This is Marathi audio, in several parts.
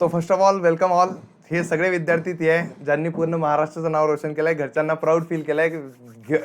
तो first of all welcome all. हे सगळे विद्यार्थी ते आहे ज्यांनी पूर्ण महाराष्ट्राचं नाव रोशन केलंय, घरच्यांना प्राऊड फील केलंय.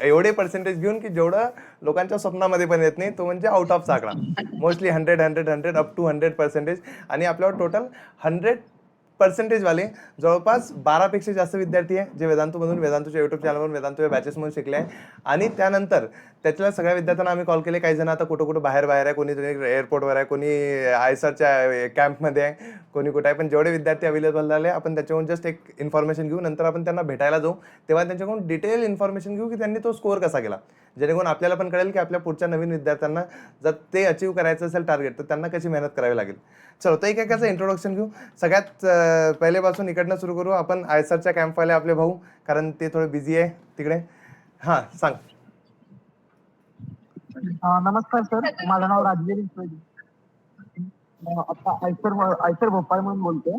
एवढे पर्सेंटेज घेऊन की जेवढं लोकांच्या स्वप्नामध्ये पण येत नाही, तो म्हणजे आउट ऑफ आकडा. Mostly 100 up to 100%. आणि आपल्यावर टोटल 100% वाले जवळपास 12पेक्षा जास्त विद्यार्थी आहे जे वेदांतूमधून, वेदांतूच्या युट्यूब चॅनलवरून, वेदांतूच्या बॅचेसमधून शिकले आहे. आणि त्यानंतर त्यातल्या सगळ्या विद्यार्थ्यांना आम्ही कॉल केले. काही जण आता कुठं कुठं बाहेर आहे, कोणी एअरपोर्टवर आहे, कोणी आयसरच्या कॅम्पमध्ये आहे, कोणी कुठं आहे. पण जेवढे विद्यार्थी अवेलेबल झाले आपण त्याच्याकडून जस्ट एक इन्फॉर्मेशन घेऊ. नंतर आपण त्यांना भेटायला जाऊ, तेव्हा त्यांच्याकडून डिटेल इन्फॉर्मेशन घेऊ की त्यांनी तो स्कोअर कसा केला, जेणेकरून आपल्याला पण कळेल की आपल्या पुढच्या नवीन विद्यार्थ्यांना जर ते अचीव्ह करायचं असेल टार्गेट, तर त्यांना कशी मेहनत करावी लागेल. चलो, तर एकेकाचं इंट्रोडक्शन घेऊ. सगळ्यात पहिलेपासून इकडनं सुरू करू आपण. आयसरच्या कॅम्पवाले आपले भाऊ, कारण ते थोडे बिझी आहे तिकडे. हां, सांग. नमस्कार सर, माझं नाव राजवीर. आता आयसर भोपाळ म्हणून बोलतोय.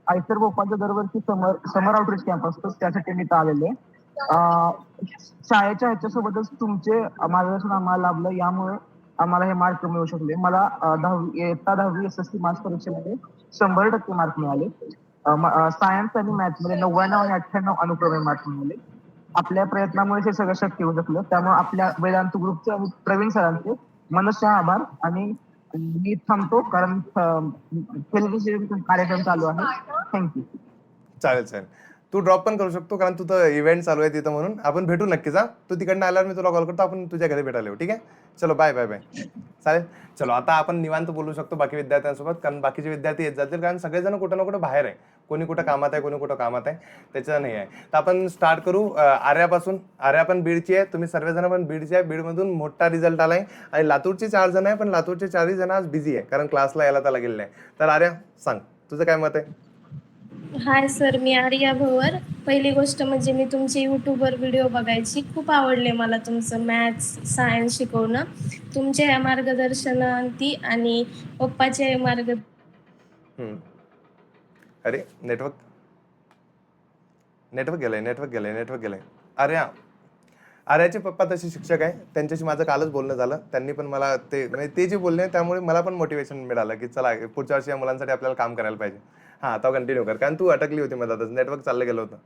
आयसर भोपाळचा दरवर्षी समर आउटरीच कॅम्प असतो, त्यासाठी मी इथं आलेले. शाळेच्या ह्याच्यासोबतच तुमचे मार्गदर्शन आम्हाला लाभलं, यामुळे आम्हाला हे मार्क मिळू शकले. मला 10वी SSC मार्क्स परीक्षेमध्ये 100% मार्क मिळाले. सायन्स आणि मॅथ्स मध्ये 99 आणि 98 अनुक्रमे मार्क मिळाले. आपल्या प्रयत्नामुळे हे सगळं शक्य होऊ शकलं. त्यामुळे आपल्या वेदांत ग्रुपचे आणि प्रवीण सरांचे मनस्य आभार. आणि मी थांबतो कारण कार्यक्रम चालू आहे. थँक्यू. चालेल चालेल, तू ड्रॉप पण करू शकतो कारण तुझं इव्हेंट चालू आहे तिथं, म्हणून आपण भेटू नक्कीच. जा, तू तिकडनं आल्यावर मी तुला कॉल करतो, आपण तुझ्या घरी भेटायला येऊ. ठीक आहे, चलो बाय बाय बाय. चालेल, चलो आता आपण निवांत बोलू शकतो बाकी विद्यार्थ्यांसोबत, कारण बाकीचे विद्यार्थी येत जातील, कारण सगळेजण कुठं ना कुठं बाहेर आहे. कोणी कुठं कामात आहे, कोणी कुठं कामात आहे, त्याचं नाही आहे. तर आपण स्टार्ट करू आर्यापासून. आर्या पण बीडची आहे, तुम्ही सर्वजण पण बीडची आहे. बीडमधून मोठा रिझल्ट आलाय. आणि लातूरचे 4 जण आहे, पण लातूरचे 4ही जण आज बिझी आहे कारण क्लासला यायला त्याला गेलेलं आहे. तर आर्या सांग, तुझं काय मत आहे? हाय सर, मी आर्या भवर. पहिली गोष्ट म्हणजे मी तुमचे यूट्यूबवर व्हिडिओ बघायची, खूप आवडले मला तुमचं मॅथ्स सायन्स शिकवणं. तुमच्या मार्गदर्शनांती आणि पप्पाचे अरे नेटवर्क गेलंय. आर्याचे पप्पा तसे शिक्षक आहे, त्यांच्याशी माझं कालच बोलणं झालं. त्यांनी पण मला ते जे बोलले त्यामुळे मला पण मोटिवेशन मिळालं की चला पुढच्या वर्षी या मुलांसाठी आपल्याला काम करायला पाहिजे. हां, आता कंटिन्यू कर, कारण तू अटकली होती मधातच, नेटवर्क चाललं गेलं होतं.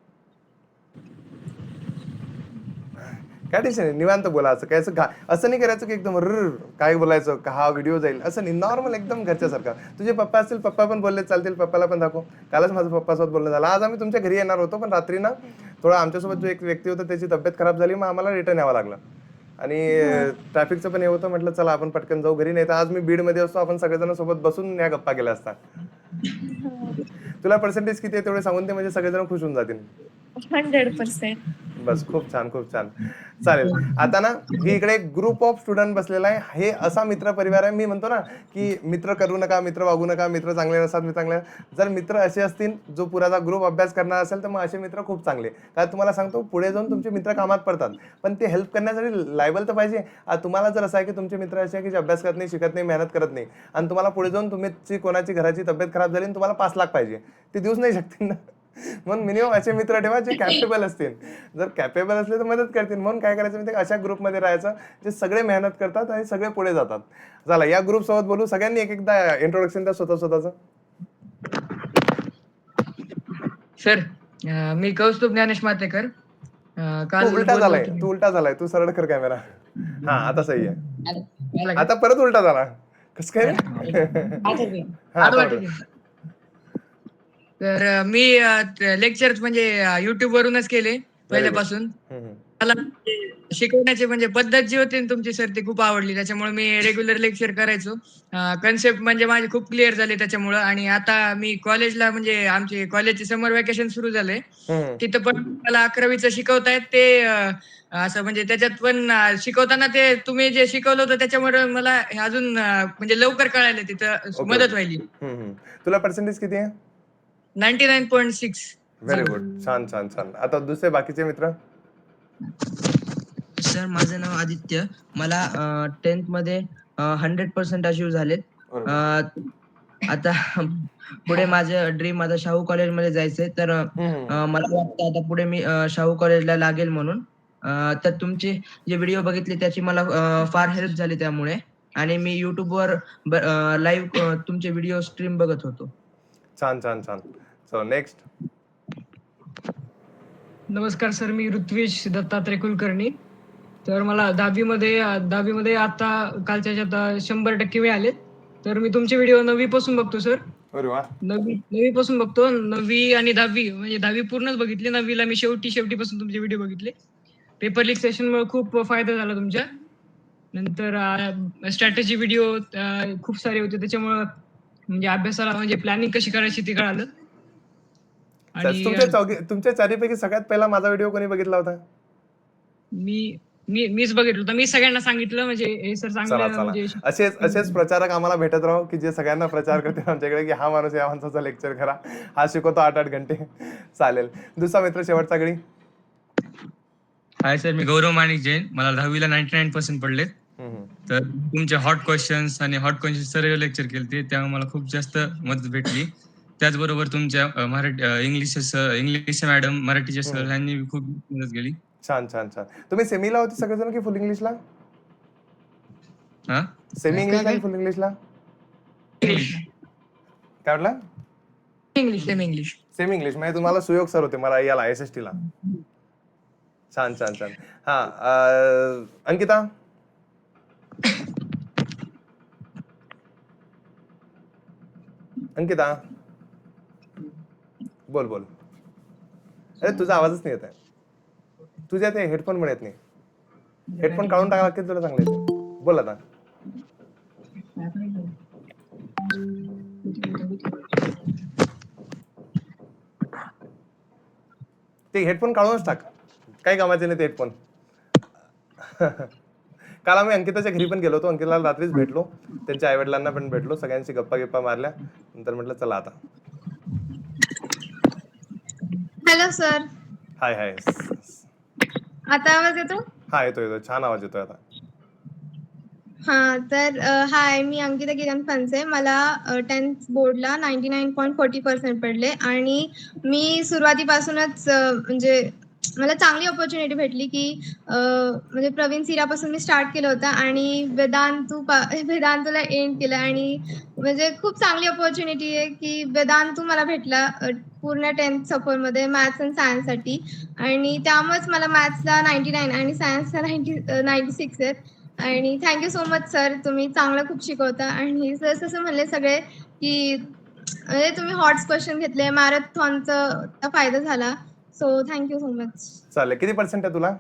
काय टेन्शन नाही, निवांत बोला. असं काय असं नाही करायचं की एकदम काय बोलायचं का हा व्हिडिओ जाईल, असं नाही. नॉर्मल एकदम घरच्यासारखा. तुझे पप्पा असतील, पप्पा पण बोलले चालतील, पप्पाला पण दाखव. कालच माझं पप्पासोबत बोलणं झालं. आज आम्ही तुमच्या घरी येणार होतो, पण रात्री ना थोडं आमच्यासोबत जो एक व्यक्ती होता त्याची तब्येत खराब झाली, मग आम्हाला रिटर्न यावं लागलं. आणि ट्रॅफिकचं पण हे होतं, म्हटलं चला आपण पटकन जाऊ घरी. नाही तर आज मी बीडमध्ये असतो, आपण सगळेजण सोबत बसून या गप्पा केल्या असतात. तुला पर्सेंटेज किती आहे तेवढे सांगून ते, म्हणजे सगळेजण खुश होऊन जातील. 100%. बस, खूप छान खूप छान. चालेल, आता ना ही इकडे एक ग्रुप ऑफ स्टुडंट बसलेला आहे. हे असा मित्र परिवार आहे, मी म्हणतो ना की मित्र करू नका, मित्र वागू नका, मित्र चांगले नसतात, मी चांगले. जर मित्र असे असतील जो पुराचा ग्रुप अभ्यास करणार असेल, तर मग असे मित्र खूप चांगले. कारण तुम्हाला सांगतो, पुढे जाऊन तुमचे मित्र कामात पडतात, पण ते हेल्प करण्यासाठी लायबल तर पाहिजे. तुम्हाला जर असं आहे की तुमचे मित्र असे आहे की जे अभ्यास करत नाही, शिकत नाही, मेहनत करत नाही, आणि तुम्हाला पुढे जाऊन तुमची कोणाची घराची तब्येत खराब झाली आणि तुम्हाला 5 लाख पाहिजे, ते देऊच नाही शकतील ना. म्हणून मिनिमम असे मित्र ठेवा जे कॅपेबल असतील. जर कॅपेबल असले तर मदत करतील. म्हणून काय करायचं म्हणजे अशा ग्रुपमध्ये राहायचं जे सगळे मेहनत करतात आणि सगळे पुढे जातात. चला, या ग्रुप सोबत बोलू. सगळ्यांनी एक एकदा इंट्रोडक्शन द्या स्वतःचं. सर, मी कौस्तुभ ज्ञानेश मातेकर. तू उलटा झालाय, तू सरळ कर कॅमेरा. हा, आता सही आहे. आता परत उलटा झाला, कस काय? तर मी लेक्चर म्हणजे युट्यूब वरूनच केले पहिल्यापासून. मला शिकवण्याची म्हणजे पद्धत जी होती तुमची सर, ती खूप आवडली. त्याच्यामुळे मी रेग्युलर लेक्चर करायचो. कन्सेप्ट म्हणजे माझे खूप क्लिअर झाले त्याच्यामुळं. आणि आता मी कॉलेजला म्हणजे आमचे कॉलेजचे समर वेकेशन सुरू झाले, तिथं पण मला 11वीचं शिकवतायत ते. असं म्हणजे त्याच्यात पण शिकवताना ते तुम्ही जे शिकवलं होतं त्याच्यामुळे मला अजून म्हणजे लवकर कळायला तिथं मदत व्हायली. तुला पर्सेंटेज किती आहे? 99.6. व्हेरी गुड, छान छान छान. आता दुसरे बाकीचे मित्र. सर, माझं नाव आदित्य. मला 10th मध्ये 100% अचीव्ह झालेत. आता पुढे माझं ड्रीम, माझं शाहू कॉलेजमध्ये जायचंय. तर मला वाटतं आता पुढे मी शाहू कॉलेजला लागेल म्हणून. तर तुमचे जे व्हिडिओ बघितले त्याची मला फार हेल्प झाली त्यामुळे. आणि मी युट्यूबवर लाईव्ह तुमचे व्हिडिओ स्ट्रीम बघत होतो. छान छान छान. So next. नमस्कार सर, मी ऋत्विज दत्तात्रय कुलकर्णी. तर मला दहावीमध्ये आता कालच्या ह्याच्यात 100% मिळालेत. तर मी तुमचे व्हिडिओ 9वी पासून बघतो सर. अरे वा. 9वी पासून बघतो. 9वी आणि 10वी म्हणजे 10वी पूर्णच बघितली. 9वीला मी शेवटीपासून तुमचे व्हिडिओ बघितले. पेपर लीक सेशनमुळे खूप फायदा झाला तुमच्या. नंतर स्ट्रॅटेजी व्हिडिओ खूप सारे होते, त्याच्यामुळं म्हणजे अभ्यासाला म्हणजे प्लॅनिंग कशी करायची ते कळालं. आणि तुमच्या चारीपैकी सगळ्यात पहिला माझा व्हिडिओ कोणी बघितला होता? मीच बघितलं होतं. मी सगळ्यांना सांगितलं म्हणजे हे सर चला चांगलं चला, म्हणजे असेच प्रचारक आम्हाला भेटत राहो की जे सगळ्यांना प्रचार करतील आमच्याकडे की हा माणूस या माणसाचा लेक्चर करा, हा शिकवतो 8-8 घंटे. चालेल. दुसरा मित्र शेवटचा गडी. हाय सर, मी गौरव माणिक जैन. मला 10वीला 99% पडले. तर तुमचे हॉट क्वेश्चन्स आणि हॉट क्वेश्चन सर्व लेक्चर केले, त्यामुळे मला खूप जास्त मदत भेटली. त्याचबरोबर तुमच्या मराठी इंग्लिश मॅडम, मराठीचे सर यांनी खूप मदत केली. छान छान छान. तुम्ही सेमीला होते सगळेजण की फुल इंग्लिशला? हा, सेमी इंग्लिशला की फुल इंग्लिशला? काय म्हटलं? इंग्लिश. सेमी इंग्लिश म्हणजे तुम्हाला सुयोग सर होते मला याला SST ला. छान छान छान. हा, अंकिता. अंकिता बोल बोल. अरे तुझा आवाजच नाही येत आहे. तुझ्या ते हेडफोन पण येत नाही. हेडफोन काढून टाका की तुला चांगले येते. बोल आता. ते हेडफोन काढूनच टाक, काही कामाचे नाही ते हेडफोन. काल आम्ही अंकिताच्या घरी पण गेलो होतो. अंकिताला रात्रीच भेटलो, त्यांच्या आईवडिलांना पण भेटलो, सगळ्यांशी गप्पा मारल्या. नंतर म्हटलं चला आता. Hello sir. Hi hi. आता आवाज येतो? हा येतो, छान आवाज येतोय आता. हा, तर हाय, मी अंकिता किरण फणसे. मला 10th बोर्डला 99.40% पडले आणि मी सुरुवातीपासूनच म्हणजे मला चांगली अपॉर्च्युनिटी भेटली की म्हणजे प्रवीण सिरापासून मी स्टार्ट केलं होतं आणि वेदांतूला एंड केलं. आणि म्हणजे खूप चांगली अपॉर्च्युनिटी आहे की वेदांतू मला भेटला पूर्ण 10th सपोर्टमध्ये मॅथ्स आणि सायन्ससाठी. आणि त्यामुळेच मला मॅथ्सला 99 आणि सायन्सला 96 आहेत. आणि थँक्यू सो मच सर, तुम्ही चांगलं खूप शिकवता. आणि जसं म्हणले सगळे की म्हणजे तुम्ही हॉट क्वेश्चन घेतले, मॅरेथॉनचा फायदा झाला. So thank you so much. चालेल. किती पर्सेंट आहे तुला?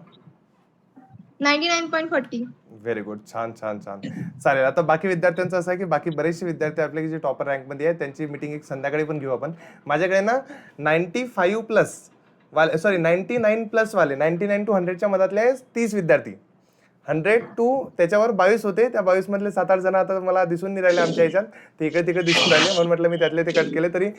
99.40. Very good. छान छान छान. चालेल. आता बाकी विद्यार्थ्यांचं असं आहे की बाकी बरेचसे विद्यार्थी आपले जे टॉपर रँकमध्ये आहेत त्यांची मीटिंग एक संध्याकाळी पण घेऊ आपण. माझ्याकडे ना 95+ वाले, सॉरी 99+ वाले, 99 to 100च्या मधातले 30 विद्यार्थी, 100 to त्याच्यावर 22 होते. त्या 22 मधले 7-8 जण आता मला दिसून नाही राहिले आमच्या ह्याच्यात, ते इकडे तिकडे दिसून राहिले, म्हणून म्हटलं मी त्यातले ते कट केले. तरी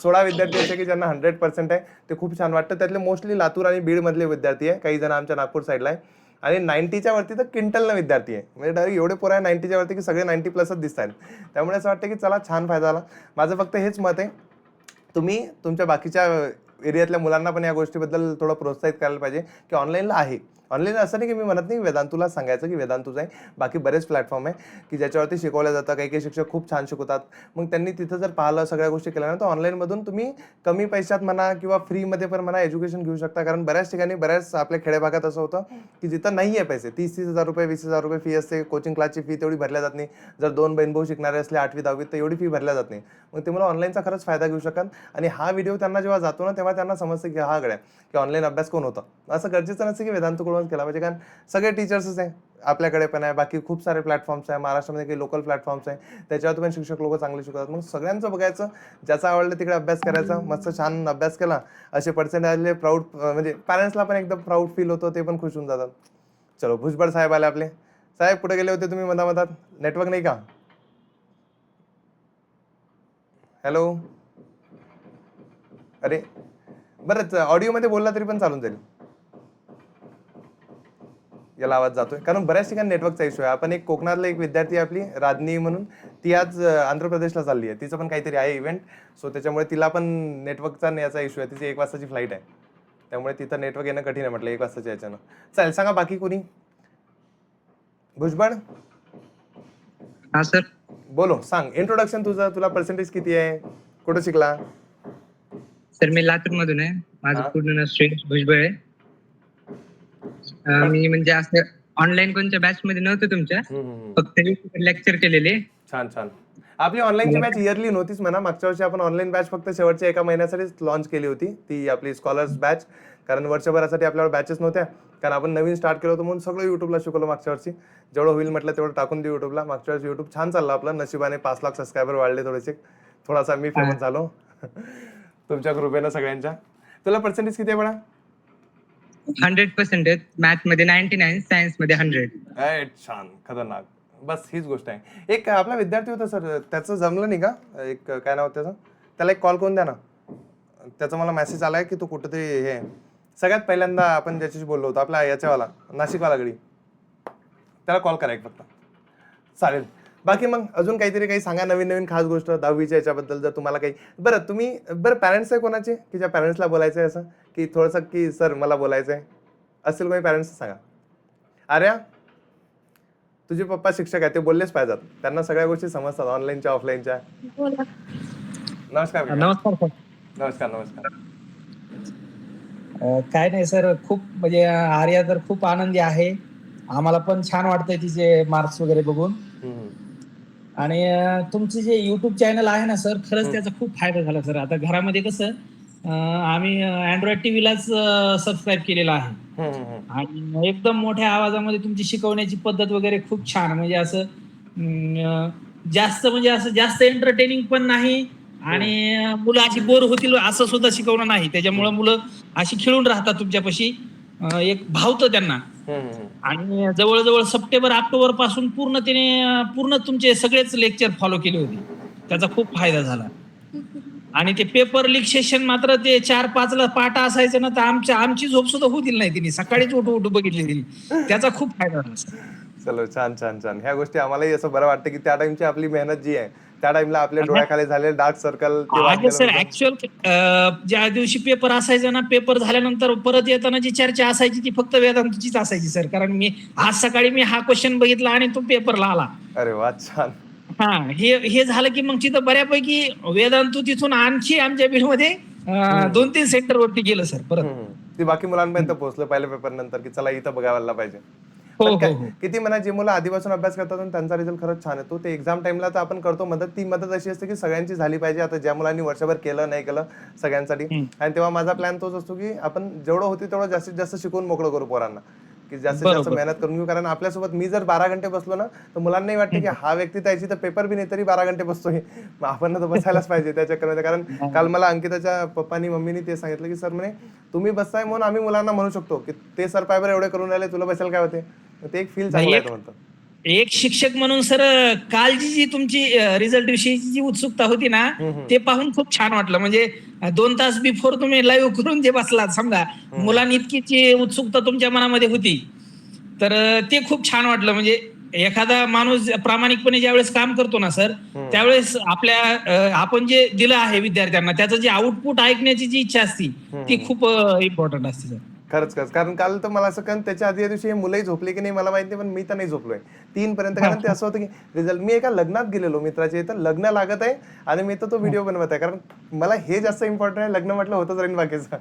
16 विद्यार्थी असे की ज्यांना 100% आहे, ते खूप छान वाटतं. त्यातले मोस्टली लातूर आणि बीड मधले विद्यार्थी आहे, काही जण आमच्या नागपूर साईडला आहे. आणि 90च्या वरती तर क्विंटलनं विद्यार्थी आहे. म्हणजे डायरेक्ट एवढे पोरं आहे 90च्या वरती की सगळे 90+च दिसत आहेत. त्यामुळे असं वाटतं की चला छान फायदा झाला. माझं फक्त हेच मत आहे, तुम्ही तुमच्या बाकीच्या एरियातल्या मुलांना पण या गोष्टीबद्दल थोडं प्रोत्साहित करायला पाहिजे की ऑनलाईनला आहे. ऑनलाईन असं नाही की मी म्हणत नाही वेदांतूला सांगायचं की वेदांतूच आहे, बाकी बरेच प्लॅटफॉर्म आहे की ज्याच्यावरती शिकवलं जातं. काही शिक्षक खूप छान शिकवतात. मग त्यांनी तिथं जर पाहिलं, सगळ्या गोष्टी केल्या ना, तर ऑनलाईनमधून तुम्ही कमी पैशात म्हणा किंवा फ्रीमध्ये पण म्हणा एज्युकेशन घेऊ शकता. कारण बऱ्याच ठिकाणी, बऱ्याच आपल्या खेडेभागात असं होतं की जिथं नाही आहे पैसे, 30,000 रुपये 20,000 रुपये फी असते. कोचिंग क्लासची फी तेवढी भरल्या जात नाही. जर 2 बहीण भाऊ शिकणारे असले 8वी 10वीत तर एवढी फी भरल्या जात नाही. मग ते मला ऑनलाईनचा खरंच फायदा घेऊ शकाल. आणि हा व्हिडिओ त्यांना जेव्हा जातो ना, तेव्हा त्यांना समजतं की हा गड्या की ऑनलाईन अभ्यास कोण होतं. असं गरजेचं नसतं की वेदांतकडूनच केला पाहिजे, कारण सगळे टीचर्सच आहे. आपल्याकडे पण आहे, बाकी खूप सारे प्लॅटफॉर्म्स आहे. महाराष्ट्रामध्ये काही लोकल प्लॅटफॉर्म्स आहे, त्याच्यावर पण शिक्षक लोक चांगले शिकवतात. मग सगळ्यांचं बघायचं, ज्याचा आवडलं तिकडे अभ्यास करायचा. मस्त छान अभ्यास केला, असे पर्सेंट आले, प्राऊड म्हणजे पॅरेंट्सला पण एकदम प्राऊड फील होतं, ते पण खुश होऊन जातात. चलो, भुजबळ साहेब आले आपले. साहेब कुठे गेले होते तुम्ही मधामधात? नेटवर्क नाही का? हॅलो. अरे बरंच ऑडिओमध्ये बोलला तरी पण चालून जाईल. याला आवाज जातोय कारण बऱ्याच ठिकाणी नेटवर्कचा इश्यू आहे. आपण एक कोकणातला एक विद्यार्थी आपली राजनी म्हणून, ती आज आंध्र प्रदेशला चालली आहे. तिचं पण काहीतरी आहे इव्हेंट, सो त्याच्यामुळे तिला पण नेटवर्कचा याचा इश्यू आहे. तिची 1 वाजताची फ्लाईट आहे, त्यामुळे तिथं नेटवर्क येणं कठीण आहे म्हटलं 1 वाजताच्या याच्यानं. चालेल, सांगा बाकी कोणी. भुजबळ. हा सर. बोलो, सांग इंट्रोडक्शन तुझं. तुला पर्सेंटेज किती आहे? कुठं शिकला? सर मी लातूर मधून आहे. माझं हा. पूर्ण नाव श्रेयस भुजबळ आहे. मी म्हणजे असं ऑनलाईन कोणत्या बॅच मध्ये नव्हतं तुमच्या, फक्त लेक्चर केलेले. छान छान. आपली ऑनलाईनची बॅच इयरली नव्हतीच म्हणा. मागच्या वर्षी आपण ऑनलाईन बॅच फक्त शेवटच्या एका महिन्यासाठीच लॉन्च केली होती, ती आपली स्कॉलर्स बॅच. कारण वर्षभरासाठी आपल्याला बॅचेस नव्हत्या, कारण आपण नवीन स्टार्ट केलं होतं म्हणून सगळं युट्यूबला शिकवलं मागच्या वर्षी. जेवढं होईल म्हटलं तेवढं टाकून देऊ युट्यूबला. मागच्या वर्षी युट्यूब छान चाललं आपलं. नशिबाने 5 लाख सबस्क्रायबर वाढले थोडेसे. थोडासा मी फेमस झालो तुमच्या कृपेनं सगळ्यांच्या. तुला पर्सेंटेज किती आहे बडा? 100% आहेत. मॅथ मध्ये 99, सायन्स मध्ये 100. छान, खतरनाक. बस हीच गोष्ट आहे. एक आपला विद्यार्थी होता सर, त्याचं जमलं नाही का? एक काय नाव त्याचं, त्याला एक कॉल करून द्या ना. त्याचा मला मेसेज आलाय की तो कुठेतरी हे सगळ्यात पहिल्यांदा आपण ज्याच्याशी बोललो होतो, आपला याच्यावाला नाशिकवाला गडी, त्याला कॉल करा एक फक्त. चालेल. बाकी मग अजून काही सांगा, नवीन नवीन खास गोष्ट 10वीच्या याच्याबद्दल जर तुम्हाला काही. बरं पॅरेंट्स आहे कोणाचे की ज्या पॅरेंट्सला बोलायचं आहे, असं की थोडंसं की सर मला बोलायचं आहे असेल कोणी पॅरेंट्स सांगा. आर्या, तुझे पप्पा शिक्षक आहेत, ते बोललेच पाहिजेत, त्यांना सगळ्या गोष्टी समजतात ऑनलाईनच्या ऑफलाईनच्या. बोला. नमस्कार काका. नमस्कार सर. नमस्कार नमस्कार. काय नाही सर, खूप म्हणजे आर्या तर खूप आनंदी आहे. आम्हाला पण छान वाटतंय तिचे मार्क्स वगैरे बघून. आणि तुमचे जे युट्यूब चॅनल आहे ना सर, खरंच त्याचा खूप फायदा झाला सर. आता घरामध्ये कसं आम्ही अँड्रॉइड टीव्हीलाच सबस्क्राईब केलेला आहे आणि एकदम मोठ्या आवाजामध्ये तुमची शिकवण्याची पद्धत वगैरे खूप छान, म्हणजे असं जास्त एंटरटेनिंग पण नाही आणि मुलं अशी बोर होतील असं सुद्धा शिकवणं नाही. त्याच्यामुळे मुलं अशी खेळून राहतात तुमच्यापाशी, एक भावतं त्यांना. आणि जवळजवळ सप्टेंबर ऑक्टोबर पासून पूर्ण तुमचे सगळेच लेक्चर फॉलो केले होते. त्याचा खूप फायदा झाला. आणि ते पेपर लीक सेशन मात्र ते 4-5 पाठ असायचं ना, तर आमची झोप सुद्धा होतील नाही, तिने सकाळीच उठू बघितली तिने. त्याचा खूप फायदा झाला. चलो, छान छान छान. ह्या गोष्टी आम्हालाही असं बरं वाटतं की त्या टाइमची आपली मेहनत जी आहे, त्या टाइमला आपल्या डोळ्याखाली झालेले डार्क सर्कल सर ऍक्च्युअल ज्या दिवशी पेपर असायचा ना, पेपर झाल्यानंतर परत येताना जी चर्चा असायची ती फक्त वेदांतचीच असायची सर. कारण आज सकाळी हा क्वेश्चन बघितला आणि तो पेपरला आला. अरे वा, छान. हा, हे झालं की मग तिथं बऱ्यापैकी वेदांतू तिथून आणखी आमच्या बीडमध्ये 2-3 सेंटर वरती गेलं सर परत. ती बाकी मुलांपर्यंत पोहोचलं पहिल्या पेपर नंतर की चला इथं बघायला पाहिजे. किती म्हणा, जे मुलं आधीपासून अभ्यास करतात आणि त्यांचा रिझल्ट खरंच छान येतो. ते एक्झाम टाइमला तर आपण करतो मदत, ती मदत अशी असते की सगळ्यांची झाली पाहिजे. आता ज्या मुलांनी वर्षभर केलं नाही केलं सगळ्यांसाठी. आणि तेव्हा माझा प्लॅन तोच असतो की आपण जेवढं होती तेवढं जास्तीत जास्त शिकवून मोकळं करू पोरांना, की जास्तीत जास्त मेहनत करून घेऊ. कारण आपल्यासोबत मी जर 12 घंटे बसलो ना, तर मुलांनाही वाटतं की हा व्यक्ती त्याची तर पेपर बी नाही तरी 12 घंटे बसतोय, आपण तर बसायलाच पाहिजे त्या चक्करमध्ये. कारण काल मला अंकिताच्या पप्पानी मम्मीनी ते सांगितलं की सर म्हणे तुम्ही बसताय म्हणून आम्ही मुलांना म्हणू शकतो की ते सर पेपर एवढे करून राहिले, तुला बसायला काय होते. ते एक फील चांगलं आहे म्हणतो. एक शिक्षक म्हणून सर, कालची जी तुमची रिझल्ट विषयीची जी उत्सुकता होती ना, ते पाहून खूप छान वाटलं. म्हणजे 2 तास बिफोर तुम्ही लाईव्ह करून जे बसलात, समजा मुलांनी इतकीची उत्सुकता तुमच्या मनामध्ये होती, तर ते खूप छान वाटलं. म्हणजे एखादा माणूस प्रामाणिकपणे ज्यावेळेस काम करतो ना सर, त्यावेळेस आपण जे दिलं आहे विद्यार्थ्यांना, त्याचं जे आउटपुट ऐकण्याची जी इच्छा असते ती खूप इम्पॉर्टंट असते सर. खरंच. कारण काल तर मला असं, कारण त्याच्या आधी दिवशी हे मुलंही झोपले की नाही मला माहिती, पण मी तर नाही झोपलोय 3 पर्यंत. कारण ते असं होतं की रिझल्ट, मी एका लग्नात गेलेलो मित्राच्या इथं, लग्न लागत आहे आणि मी तर तो व्हिडिओ बनवत आहे. कारण मला हे जास्त इम्पॉर्टंट आहे, लग्न म्हटलं होतच राहील बाकीचं.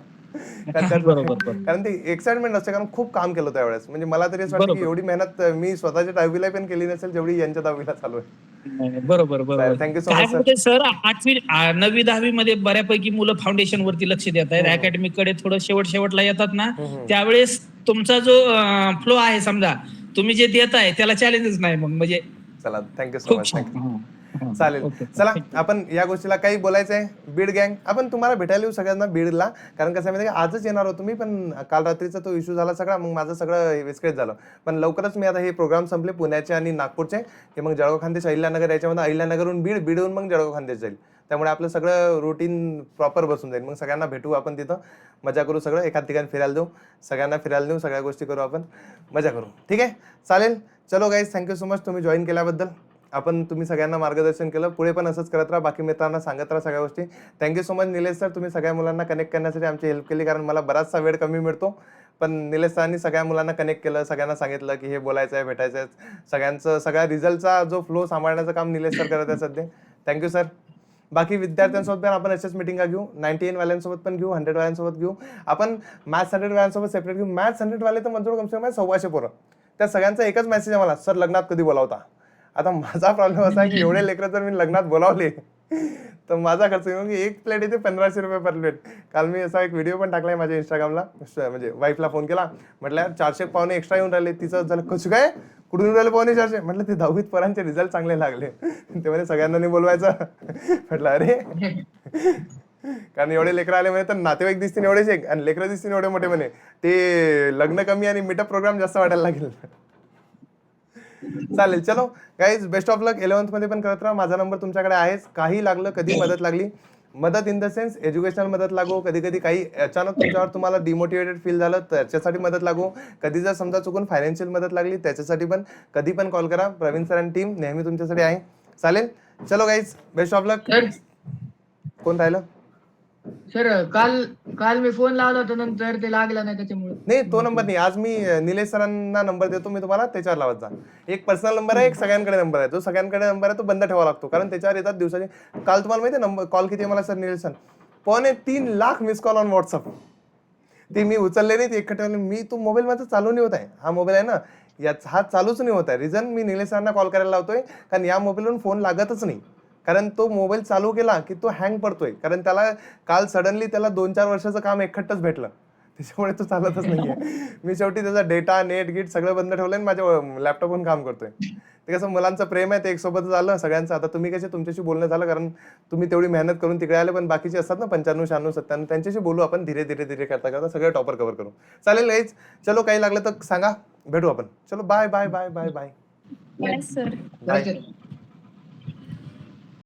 कारण ते एक्साइटमेंट असते, कारण खूप काम केलं त्यावेळेस. म्हणजे मला तरी असं वाटतं की एवढी मेहनत मी स्वतःच्या 10वीला पण केली नसेल जेवढी यांच्या 10वीला चालू आहे. बरोबर. Thank you so much sir. 8वी 9वी 10वी मध्ये बऱ्यापैकी मुलं फाउंडेशन वरती लक्ष देत आहेत, अकॅडमिक कडे थोडं शेवटला येतात ना, त्यावेळेस तुमचा जो फ्लो आहे, समजा तुम्ही जे देताय त्याला चॅलेंजेस नाही मग. म्हणजे चला, थँक्यू सो मच. चालेल. चला, आपण या गोष्टीला काही बोलायचं आहे. बीड गँग, आपण तुम्हाला भेटायला येऊ सगळ्यांना बीडला. कारण कसं आहे, आजच येणार होतो मी, पण काल रात्रीचा तो इश्यू झाला सगळा, मग माझं सगळं विस्कळीत झालं. पण लवकरच मी आता हे प्रोग्राम संपले पुण्याचे आणि नागपूरचे, की मग जळगाव खान्देश अहिल्यानगर, याच्यामध्ये अहिल्यानगरहून बीडहून मग जळगाव खान्देश जाईल. त्यामुळे आपलं सगळं रुटीन प्रॉपर बसून जाईल. मग सगळ्यांना भेटू आपण तिथं, मजा करू, सगळं एखाद ठिकाणी फिरायला देऊ, सगळ्यांना फिरायला देऊ, सगळ्या गोष्टी करू, आपण मजा करू. ठीक आहे, चालेल. चलो गाईज, थँक्यू सो मच तुम्ही जॉईन केल्याबद्दल. तुम्ही सगळ्यांना मार्गदर्शन केलं, पुढे पण असंच करत राहा, बाकी मित्रांना सांगत राहा सगळ्या गोष्टी. Thank you so much Nilesh sir, तुम्ही सगळ्या मुलांना कनेक्ट करण्यासाठी आमची हेल्प केली. कारण मला बराचसा वेळ कमी मिळतो, पण निलेश सरांनी सगळ्या मुलांना कनेक्ट केलं, सगळ्यांना सांगितलं की हे बोलायचं आहे, भेटायचं आहे. सगळ्या रिझल्टचा जो फ्लो सांभाळण्याचं काम निलेश सर करत आहे सध्या. Thank you sir. बाकी विद्यार्थ्यांसोबत पण आपण अशाच मिटिंगा घेऊ. 99 वाल्यांसोबत पण घेऊ, 100 वाल्यांसोबत घेऊ. आपण मॅथ्स 100 वाल्यांसोबत सेपरेट घेऊ. मॅथ्स 100 वाले तर मंजूर कमसे कम 1,200 पोरं. त्या सगळ्यांचा एकच मेसेज आहे मला, सर लग्नात कधी बोलावता. आता माझा प्रॉब्लेम असा आहे की एवढे लेकरं जर मी लग्नात बोलावले तर माझा खर्च येऊन एक प्लेट येते 1500 रुपये पर प्लेट. काल मी असा एक व्हिडिओ पण टाकलाय माझ्या इंस्टाग्रामला, म्हणजे वाईफला फोन केला, म्हटलं 400 पाहुणे एक्स्ट्रा येऊन राहिले. तिचं झालं कसं काय, कुठून राहिले पाहुणे 400? म्हटलं ते 10वीत पोरांचे रिझल्ट चांगले लागले. ते म्हणे सगळ्यांना नाही बोलवायचं. म्हटलं अरे कारण एवढे लेकरं आले म्हणे तर नातेवाईक दिसतील एवढेच आणि लेकरं दिसतील एवढे मोठे म्हणे, ते लग्न कमी आणि मीटअप प्रोग्राम जास्त वाटायला लागेल. चालेल, चलो guys, best of luck. 11th मध्ये पण करत राहा. माझा नंबर तुमच्याकडे आहेच. काही लागलं, कधी मदत लागली, मदत इन द सेन्स एज्युकेशनल मदत लागो, कधी कधी काही अचानक तुमच्यावर तुम्हाला डिमोटिवेटेड फील झालं त्याच्यासाठी मदत लागो, कधी जर समजा चुकून फायनान्शियल मदत लागली त्याच्यासाठी पण कधी पण कॉल करा. प्रवीण सर आणि टीम नेहमी तुमच्यासाठी आहे. चालेल, चलो guys, best of luck. Sir कोण राहिलं? सर काल मी फोन लावला होता, नंतर ते लागला नाही त्याच्यामुळे. नाही, तो नंबर नाही. आज मी निलेश सरांना नंबर देतो मी तुम्हाला, त्याच्यावर लावत जा. एक पर्सनल नंबर आहे, एक सगळ्यांकडे नंबर आहे. जो सगळ्यांकडे नंबर आहे तो बंद ठेवावा लागतो, कारण त्याच्यावर येतात दिवसाचे. काल तुम्हाला माहिती आहे नंबर कॉल किती मला sir Nilesh sir? 3.25 lakh miss call on WhatsApp. ते मी उचलले नाही, ते एकटं मी तो मोबाईल माझा चालू नाही होत आहे. हा मोबाईल आहे ना, हा चालूच नाही होत आहे. रिझन मी निलेश सरांना कॉल करायला लावतोय कारण या मोबाईलवरून फोन लागतच नाही. कारण तो मोबाईल चालू केला की तो हँग पडतोय, कारण त्याला काल सडनली त्याला 2-4 वर्षाचं काम एकखट्टच भेटलं, त्याच्यामुळे तो चालतच नाहीये. मी शेवटी त्याचा डेटा नेट गिट सगळं बंद ठेवलंय आणि माझ्या लॅपटॉपवरून काम करतोय. ते कसं मुलांचं प्रेम आहे, ते एक सोबत झालं सगळ्यांचं. आता तुम्ही कसे तुमच्याशी बोलणं झालं, कारण तुम्ही तेवढी मेहनत करून तिकडे आले, पण बाकीचे असतात ना 95, 96, 97, त्यांच्याशी बोलू आपण धीरे धीरे धीरे करता करता सगळे टॉपर कव्हर करू. चालेल गाईज, चलो काही लागलं तर सांगा, भेटू आपण. चलो bye bye bye bye bye bye sir. Bye.